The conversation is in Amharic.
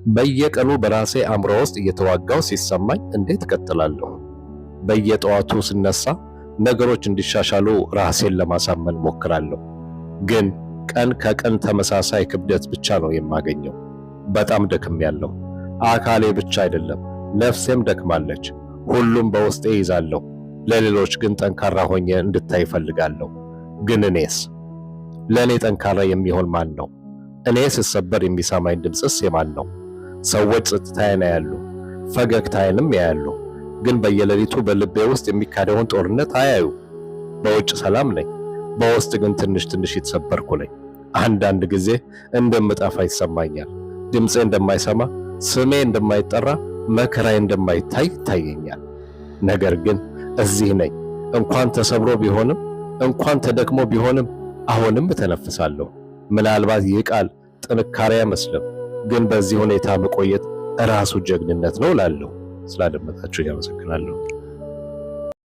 በየቀኑ በራሴ አእምሮ ውስጥ እየተዋጋው ሲሰማኝ እንዴት እቀጥላለሁ? በየጠዋቱ ስነሳ ነገሮች እንዲሻሻሉ ራሴን ለማሳመን ሞክራለሁ። ግን ቀን ከቀን ተመሳሳይ ክብደት ብቻ ነው የማገኘው። በጣም ደክሜያለሁ። አካሌ ብቻ አይደለም ነፍሴም ደክማለች። ሁሉም በውስጤ ይዛለሁ። ለሌሎች ግን ጠንካራ ሆኜ እንድታይ እፈልጋለሁ። ግን እኔስ? ለእኔ ጠንካራ የሚሆን ማን ነው? እኔ ስሰበር የሚሰማኝ ድምፅስ የማን ነው? ሰዎች ጸጥታዬን ያያሉ፣ ፈገግታዬንም ያያሉ። ግን በየሌሊቱ በልቤ ውስጥ የሚካሄደውን ጦርነት አያዩ። በውጭ ሰላም ነኝ፣ በውስጥ ግን ትንሽ ትንሽ የተሰበርኩ ነኝ። አንዳንድ ጊዜ እንደምጠፋ ይሰማኛል። ድምፄ እንደማይሰማ፣ ስሜ እንደማይጠራ፣ መከራዬ እንደማይታይ ይታየኛል። ነገር ግን እዚህ ነኝ። እንኳን ተሰብሮ ቢሆንም እንኳን ተደክሞ ቢሆንም አሁንም እተነፍሳለሁ። ምናልባት ይህ ቃል ጥንካሬ አይመስልም፣ ግን በዚህ ሁኔታ መቆየት ራሱ ጀግንነት ነው እላለሁ። ስላደመጣችሁ ያመሰግናለሁ።